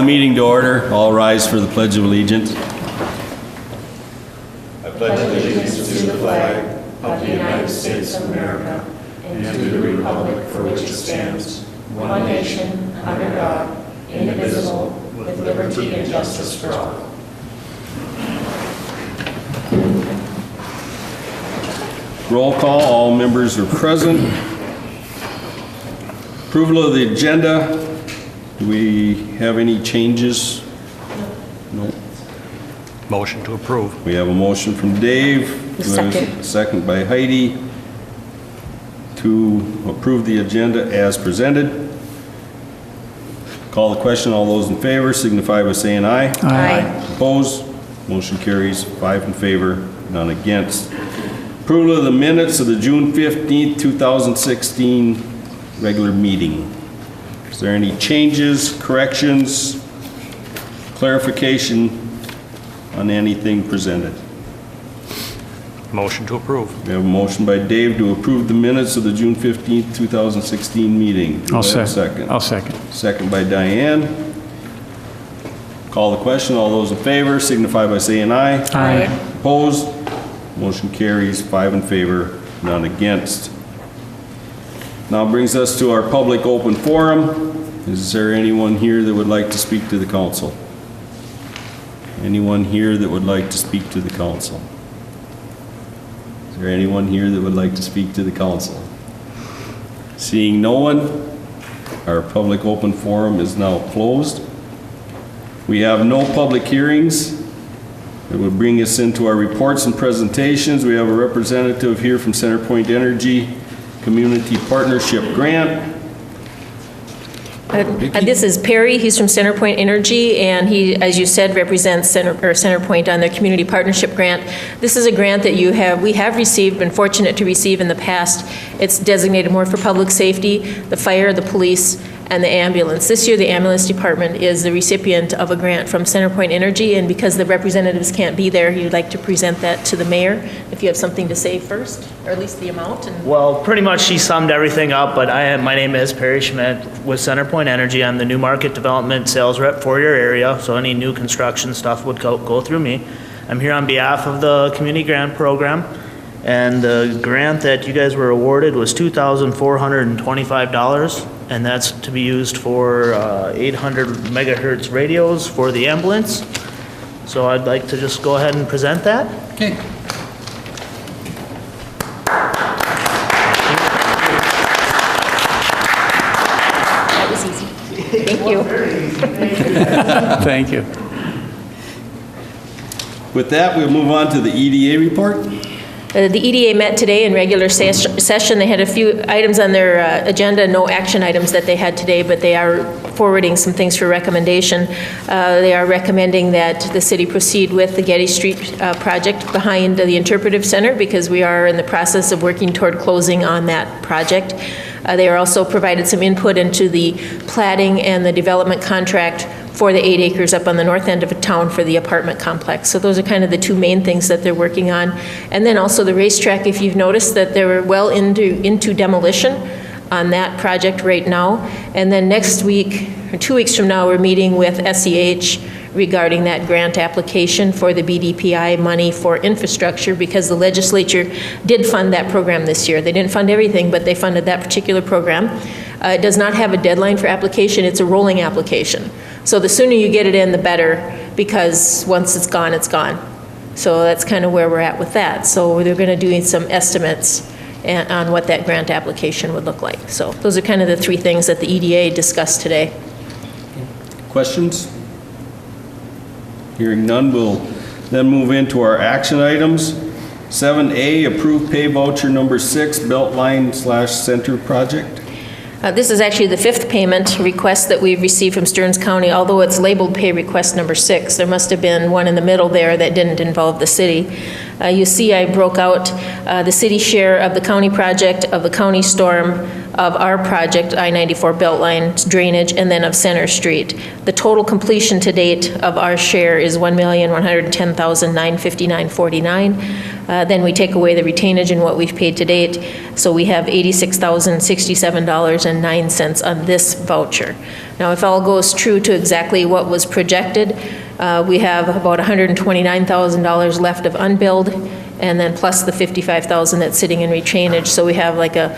meeting to order. All rise for the Pledge of Allegiance. I pledge allegiance to the flag of the United States of America and to the republic for which it stands, one nation, under God, indivisible, with liberty and justice for all. Roll call. All members are present. Approval of the agenda. Do we have any changes? No. Motion to approve. We have a motion from Dave. Second. Second by Heidi to approve the agenda as presented. Call the question. All those in favor signify by saying aye. Aye. Opposed? Motion carries 5 in favor, none against. Approval of the minutes of the June 15th, 2016 regular meeting. Is there any changes, corrections, clarification on anything presented? Motion to approve. We have a motion by Dave to approve the minutes of the June 15th, 2016 meeting. Do I have a second? I'll second. Second by Diane. Call the question. All those in favor signify by saying aye. Aye. Opposed? Motion carries 5 in favor, none against. Now brings us to our public open forum. Is there anyone here that would like to speak to the council? Anyone here that would like to speak to the council? Is there anyone here that would like to speak to the council? Seeing no one, our public open forum is now closed. We have no public hearings. It would bring us into our reports and presentations. We have a representative here from CenterPoint Energy Community Partnership Grant. This is Perry. He's from CenterPoint Energy, and he, as you said, represents CenterPoint on their community partnership grant. This is a grant that we have received, been fortunate to receive in the past. It's designated more for public safety, the fire, the police, and the ambulance. This year, the ambulance department is the recipient of a grant from CenterPoint Energy, and because the representatives can't be there, you'd like to present that to the mayor. If you have something to say first, or at least the amount. Well, pretty much she summed everything up, but my name is Perry Schmidt with CenterPoint Energy. I'm the new market development sales rep for your area, so any new construction stuff would go through me. I'm here on behalf of the community grant program, and the grant that you guys were awarded was $2,425, and that's to be used for 800 megahertz radios for the ambulance. So I'd like to just go ahead and present that. Okay. That was easy. Thank you. Thank you. With that, we'll move on to the EDA report. The EDA met today in regular session. They had a few items on their agenda, no action items that they had today, but they are forwarding some things for recommendation. They are recommending that the city proceed with the Getty Street project behind the Interpretive Center, because we are in the process of working toward closing on that project. They are also provided some input into the plating and the development contract for the 8 acres up on the north end of town for the apartment complex. So those are kind of the two main things that they're working on. And then also the racetrack, if you've noticed that they're well into demolition on that project right now. And then next week, or 2 weeks from now, we're meeting with SEH regarding that grant application for the BDPI money for infrastructure, because the legislature did fund that program this year. They didn't fund everything, but they funded that particular program. It does not have a deadline for application. It's a rolling application. So the sooner you get it in, the better, because once it's gone, it's gone. So that's kind of where we're at with that. So they're going to do some estimates on what that grant application would look like. So those are kind of the three things that the EDA discussed today. Questions? Hearing none, we'll then move into our action items. 7A, approve pay voucher number 6, Beltline/Center project. This is actually the fifth payment request that we've received from Stearns County, although it's labeled pay request number 6. There must have been one in the middle there that didn't involve the city. You see I broke out the city share of the county project, of the county storm, of our project, I-94 Beltline drainage, and then of Center Street. The total completion to date of our share is $1,110,959.49. Then we take away the retainage and what we've paid to date. So we have $86,067.09 on this voucher. Now, if all goes true to exactly what was projected, we have about $129,000 left of unbilled, and then plus the $55,000 that's sitting in retainage. So we have like a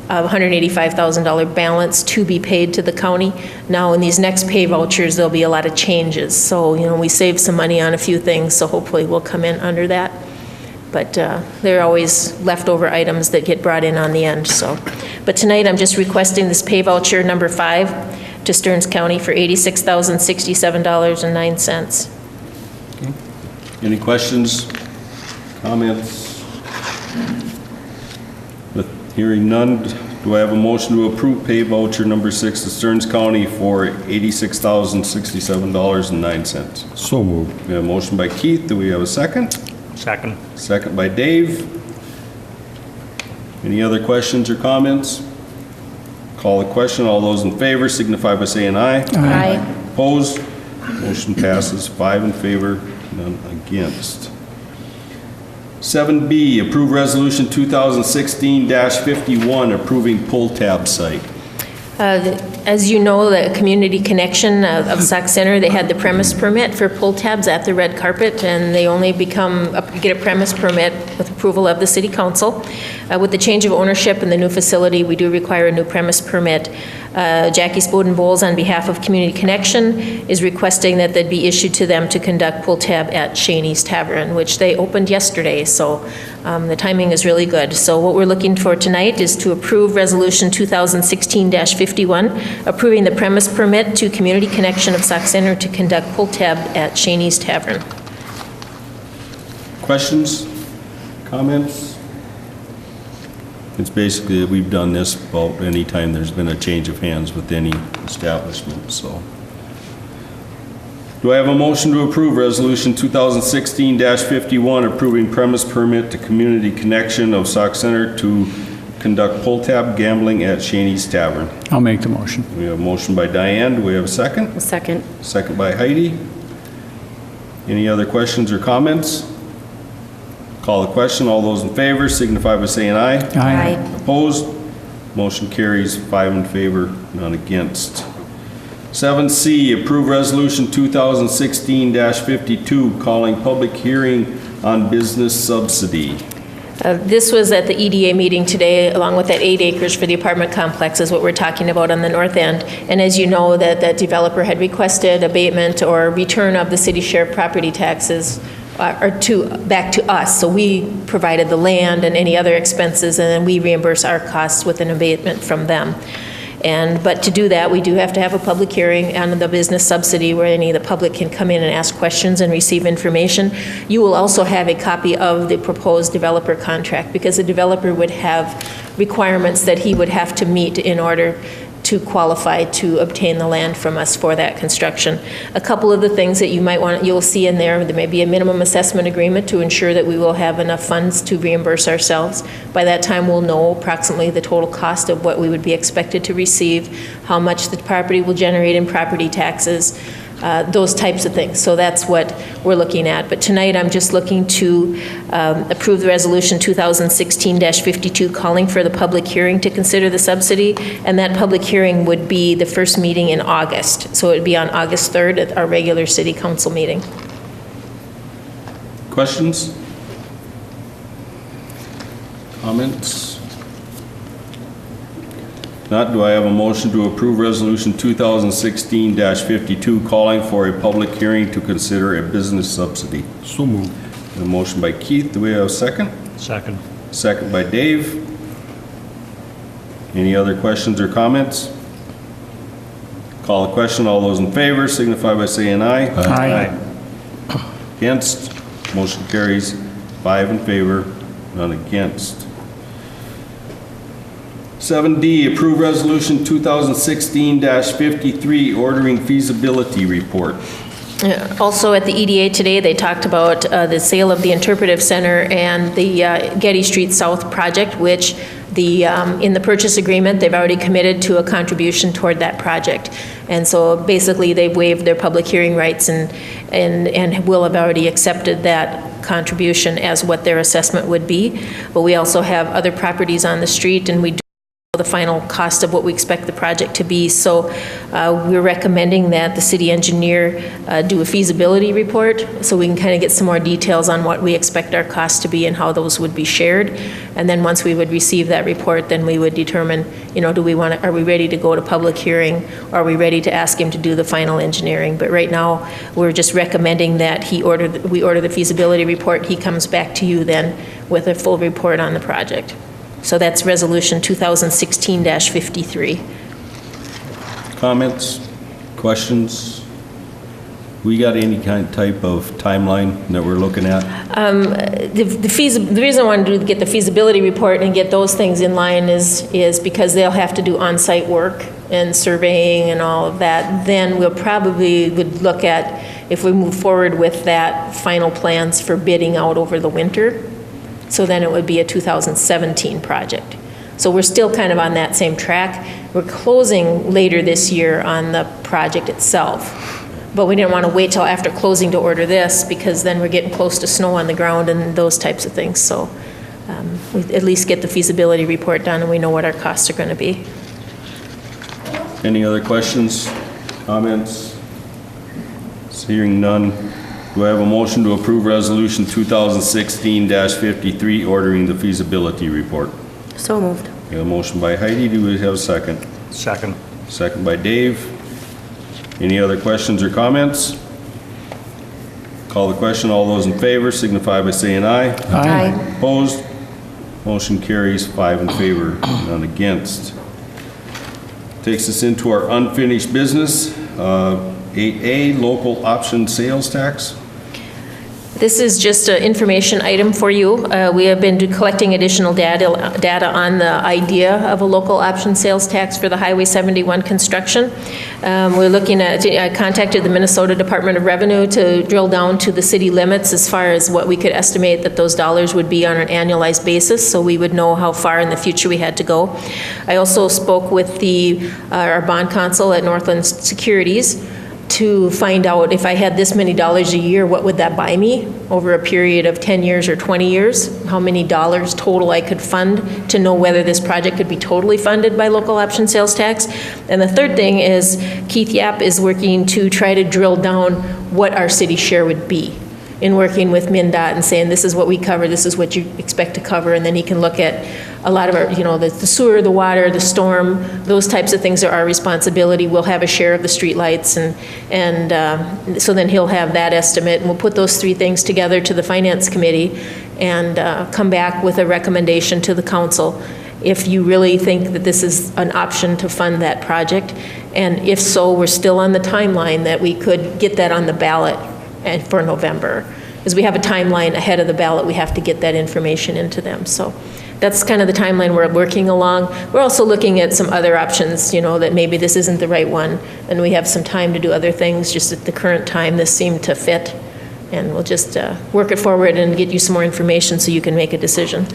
$185,000 balance to be paid to the county. Now, in these next pay vouchers, there'll be a lot of changes. So, we saved some money on a few things, so hopefully we'll come in under that. But there are always leftover items that get brought in on the end, so. But tonight, I'm just requesting this pay voucher number 5 to Stearns County for $86,067.09. Any questions, comments? With hearing none, do I have a motion to approve pay voucher number 6 to Stearns County for $86,067.09? So moved. We have a motion by Keith. Do we have a second? Second. Second by Dave. Any other questions or comments? Call the question. All those in favor signify by saying aye. Aye. Opposed? Motion passes 5 in favor, none against. 7B, approve resolution 2016-51, approving pull tab site. As you know, the Community Connection of Sauk Center, they had the premise permit for pull tabs at the red carpet, and they only get a premise permit with approval of the city council. With the change of ownership in the new facility, we do require a new premise permit. Jackie Spoden Bowles, on behalf of Community Connection, is requesting that that be issued to them to conduct pull tab at Shaney's Tavern, which they opened yesterday, so the timing is really good. So what we're looking for tonight is to approve Resolution 2016-51, approving the premise permit to Community Connection of Sauk Center to conduct pull tab at Shaney's Tavern. Questions? Comments? It's basically that we've done this about any time there's been a change of hands with any establishment, so. Do I have a motion to approve Resolution 2016-51, approving premise permit to Community Connection of Sauk Center to conduct pull tab gambling at Shaney's Tavern? I'll make the motion. We have a motion by Diane. Do we have a second? A second. Second by Heidi. Any other questions or comments? Call the question. All those in favor signify by saying aye. Aye. Opposed? Motion carries 5 in favor, none against. 7C, approve resolution 2016-52, calling public hearing on business subsidy. This was at the EDA meeting today, along with that 8 acres for the apartment complex is what we're talking about on the north end. And as you know, that developer had requested abatement or return of the city share property taxes back to us. So we provided the land and any other expenses, and then we reimburse our costs with an abatement from them. But to do that, we do have to have a public hearing on the business subsidy where any of the public can come in and ask questions and receive information. You will also have a copy of the proposed developer contract, because the developer would have requirements that he would have to meet in order to qualify to obtain the land from us for that construction. A couple of the things that you'll see in there may be a minimum assessment agreement to ensure that we will have enough funds to reimburse ourselves. By that time, we'll know approximately the total cost of what we would be expected to receive, how much the property will generate in property taxes, those types of things. So that's what we're looking at. But tonight, I'm just looking to approve the resolution 2016-52, calling for the public hearing to consider the subsidy. And that public hearing would be the first meeting in August. So it would be on August 3rd at our regular city council meeting. Questions? Comments? Not, do I have a motion to approve resolution 2016-52, calling for a public hearing to consider a business subsidy? So moved. A motion by Keith. Do we have a second? Second. Second by Dave. Any other questions or comments? Call the question. All those in favor signify by saying aye. Aye. Against? Motion carries 5 in favor, none against. 7D, approve resolution 2016-53, ordering feasibility report. Also at the EDA today, they talked about the sale of the interpretive center and the Getty Street South project, which in the purchase agreement, they've already committed to a contribution toward that project. And so basically, they've waived their public hearing rights and will have already accepted that contribution as what their assessment would be. But we also have other properties on the street, and we do the final cost of what we expect the project to be. So we're recommending that the city engineer do a feasibility report so we can kind of get some more details on what we expect our costs to be and how those would be shared. And then once we would receive that report, then we would determine, are we ready to go to public hearing? Or are we ready to ask him to do the final engineering? But right now, we're just recommending that we order the feasibility report. He comes back to you then with a full report on the project. So that's Resolution 2016-53. Comments, questions? We got any type of timeline that we're looking at? The reason I wanted to get the feasibility report and get those things in line is because they'll have to do on-site work and surveying and all of that. Then we'll probably would look at, if we move forward with that, final plans for bidding out over the winter. So then it would be a 2017 project. So we're still kind of on that same track. We're closing later this year on the project itself. But we didn't want to wait till after closing to order this because then we're getting close to snow on the ground and those types of things. So we at least get the feasibility report done and we know what our costs are going to be. Any other questions, comments? Hearing none. Do I have a motion to approve Resolution 2016-53, ordering the feasibility report? So moved. We have a motion by Heidi. Do we have a second? Second. Second by Dave. Any other questions or comments? Call the question. All those in favor signify by saying aye. Aye. Opposed? Motion carries 5 in favor, none against. Takes us into our unfinished business. 8A, local option sales tax. This is just an information item for you. We have been collecting additional data on the idea of a local option sales tax for the Highway 71 construction. We're looking at, I contacted the Minnesota Department of Revenue to drill down to the city limits as far as what we could estimate that those dollars would be on an annualized basis, so we would know how far in the future we had to go. I also spoke with our bond counsel at Northland Securities to find out if I had this many dollars a year, what would that buy me over a period of 10 years or 20 years? How many dollars total I could fund to know whether this project could be totally funded by local option sales tax. And the third thing is Keith Yap is working to try to drill down what our city share would be in working with MnDOT and saying this is what we cover, this is what you expect to cover, and then he can look at a lot of our, the sewer, the water, the storm, those types of things are our responsibility. We'll have a share of the streetlights, and so then he'll have that estimate, and we'll put those three things together to the Finance Committee and come back with a recommendation to the council if you really think that this is an option to fund that project. And if so, we're still on the timeline that we could get that on the ballot for November. Because we have a timeline ahead of the ballot, we have to get that information into them. So that's kind of the timeline we're working along. We're also looking at some other options, that maybe this isn't the right one, and we have some time to do other things. Just at the current time, this seemed to fit, and we'll just work it forward and get you some more information so you can make a decision.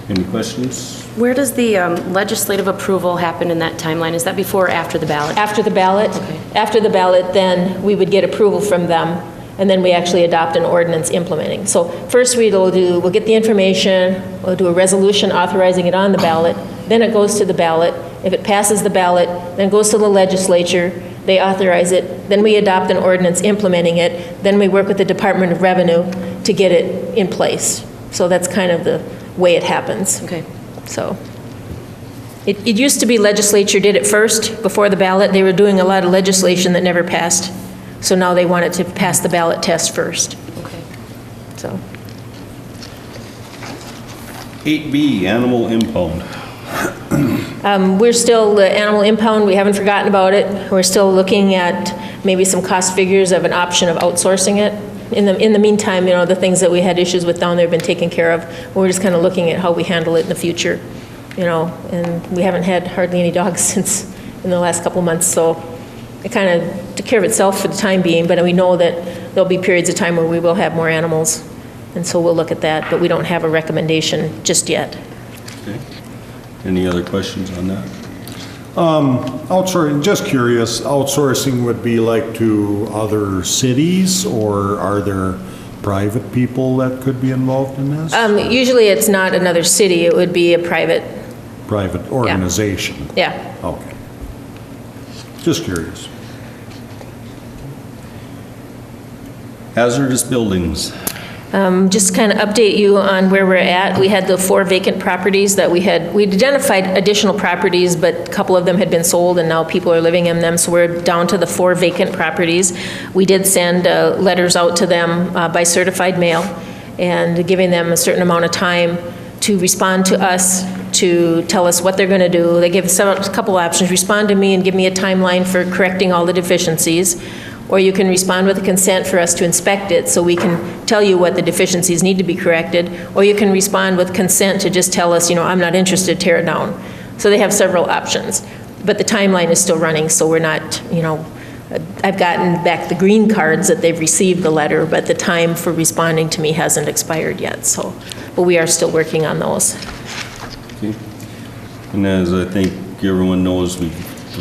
Any questions? Where does the legislative approval happen in that timeline? Is that before or after the ballot? After the ballot. Okay. After the ballot, then we would get approval from them, and then we actually adopt an ordinance implementing. So first we'll get the information, we'll do a resolution authorizing it on the ballot, then it goes to the ballot. If it passes the ballot, then it goes to the legislature, they authorize it, then we adopt an ordinance implementing it, then we work with the Department of Revenue to get it in place. So that's kind of the way it happens. Okay. So it used to be legislature did it first before the ballot. They were doing a lot of legislation that never passed. So now they wanted to pass the ballot test first. Okay. So 8B, animal impound. we're still, the animal impound, we haven't forgotten about it. We're still looking at maybe some cost figures of an option of outsourcing it. In the meantime, the things that we had issues with down there have been taken care of. We're just kind of looking at how we handle it in the future, and we haven't had hardly any dogs since in the last couple months, so it kind of took care of itself for the time being, but we know that there'll be periods of time where we will have more animals, and so we'll look at that, but we don't have a recommendation just yet. Okay. Any other questions on that? Outsourcing, just curious, outsourcing would be like to other cities, or are there private people that could be involved in this? Usually it's not another city, it would be a private, Private organization? yeah. Okay. Just curious. Hazardous buildings. Just kind of update you on where we're at. We had the 4 vacant properties that we'd identified additional properties, but a couple of them had been sold and now people are living in them, so we're down to the 4 vacant properties. We did send letters out to them by certified mail and giving them a certain amount of time to respond to us, to tell us what they're going to do. They give us a couple options: respond to me and give me a timeline for correcting all the deficiencies, or you can respond with a consent for us to inspect it so we can tell you what the deficiencies need to be corrected, or you can respond with consent to just tell us, I'm not interested, tear it down. So they have several options, but the timeline is still running, so we're not, I've gotten back the green cards that they've received the letter, but the time for responding to me hasn't expired yet, so, but we are still working on those. Okay. And as I think everyone knows, the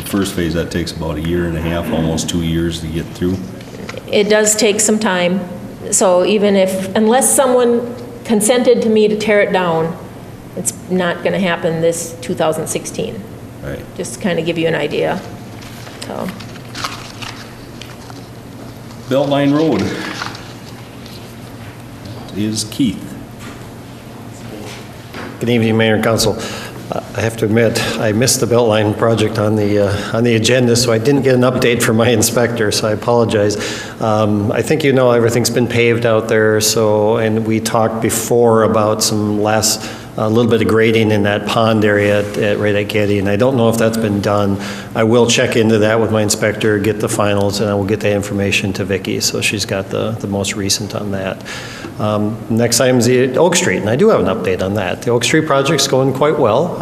first phase, that takes about 1.5 years, almost 2 years to get through. It does take some time, so unless someone consented to me to tear it down, it's not going to happen this 2016. Right. Just to kind of give you an idea, so. Beltline Road is Keith. Good evening, Mayor and Council. I have to admit, I missed the Beltline project on the agenda, so I didn't get an update from my inspector, so I apologize. I think everything's been paved out there, and we talked before about a little bit of grading in that pond area right at Getty, and I don't know if that's been done. I will check into that with my inspector, get the finals, and I will get that information to Vicki, so she's got the most recent on that. Next item is the Oak Street, and I do have an update on that. The Oak Street project's going quite well.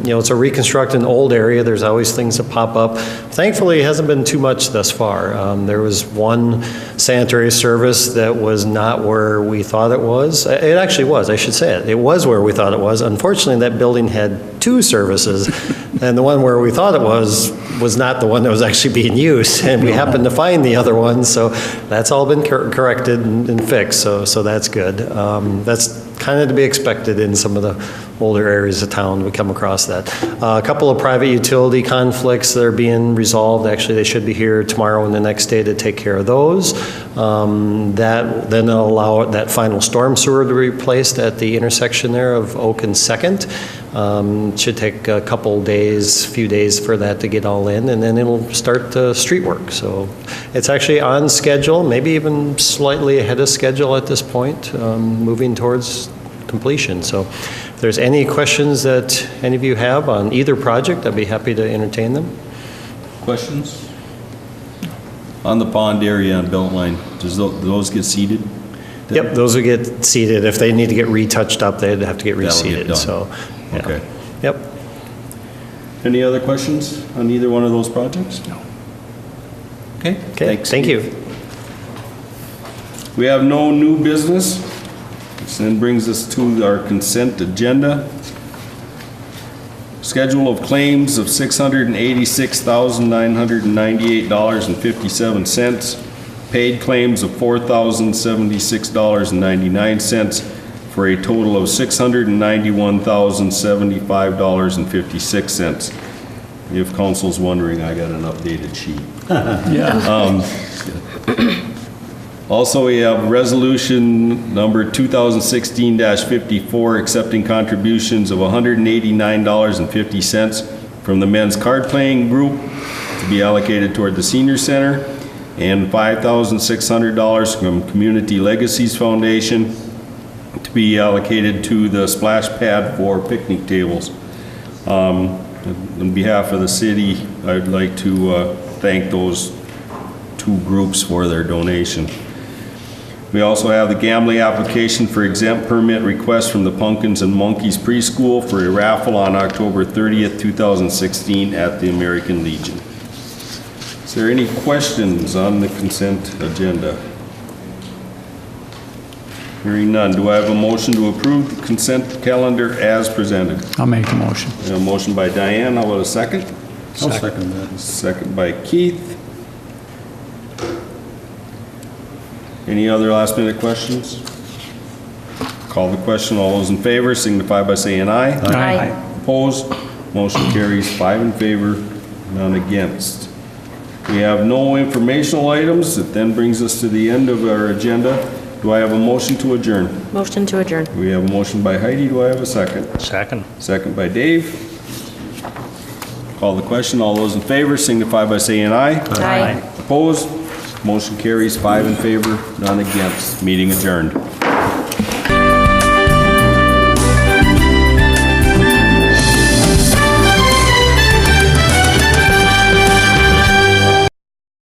It's a reconstructed old area. There's always things that pop up. Thankfully, it hasn't been too much thus far. There was one sanitary service that was not where we thought it was. It actually was, I should say it. It was where we thought it was. Unfortunately, that building had 2 services, and the one where we thought it was not the one that was actually being used, and we happened to find the other one, so that's all been corrected and fixed, so that's good. That's kind of to be expected in some of the older areas of town. We come across that. A couple of private utility conflicts that are being resolved. Actually, they should be here tomorrow and the next day to take care of those. That then will allow that final storm sewer to be replaced at the intersection there of Oak and 2nd. Should take a couple days, few days for that to get all in, and then it'll start street work. So it's actually on schedule, maybe even slightly ahead of schedule at this point, moving towards completion. So if there's any questions that any of you have on either project, I'd be happy to entertain them. Questions? On the pond area on Beltline, does those get seeded? Yep, those will get seeded. If they need to get retouched up, they'd have to get reseeded. So, yeah. Okay. Yep. Any other questions on either one of those projects? No. Okay. Thanks. Thank you. We have no new business. This then brings us to our consent agenda. Schedule of claims of $686,998.57. Paid claims of $4,076.99 for a total of $691,075.56. If council's wondering, I got an updated sheet. Also, we have resolution number 2016-54, accepting contributions of $189.50 from the men's card playing group to be allocated toward the senior center, and $5,600 from Community Legacies Foundation to be allocated to the splash pad for picnic tables. On behalf of the city, I'd like to thank those 2 groups for their donation. We also have the gambling application for exempt permit request from the Pumpkins and Monkeys Preschool for a raffle on October 30th, 2016 at the American Legion. Is there any questions on the consent agenda? Hearing none, do I have a motion to approve the consent calendar as presented? I'll make the motion. A motion by Diane, how about a second? I'll second that. Second by Keith. Any other last minute questions? Call the question, all those in favor signify by saying aye. Aye. Opposed? Motion carries 5 in favor, none against. We have no informational items. It then brings us to the end of our agenda. Do I have a motion to adjourn? Motion to adjourn. We have a motion by Heidi. Do I have a second? Second. Second by Dave. Call the question. All those in favor signify by saying aye. Aye. Opposed? Motion carries 5 in favor, none against. Meeting adjourned.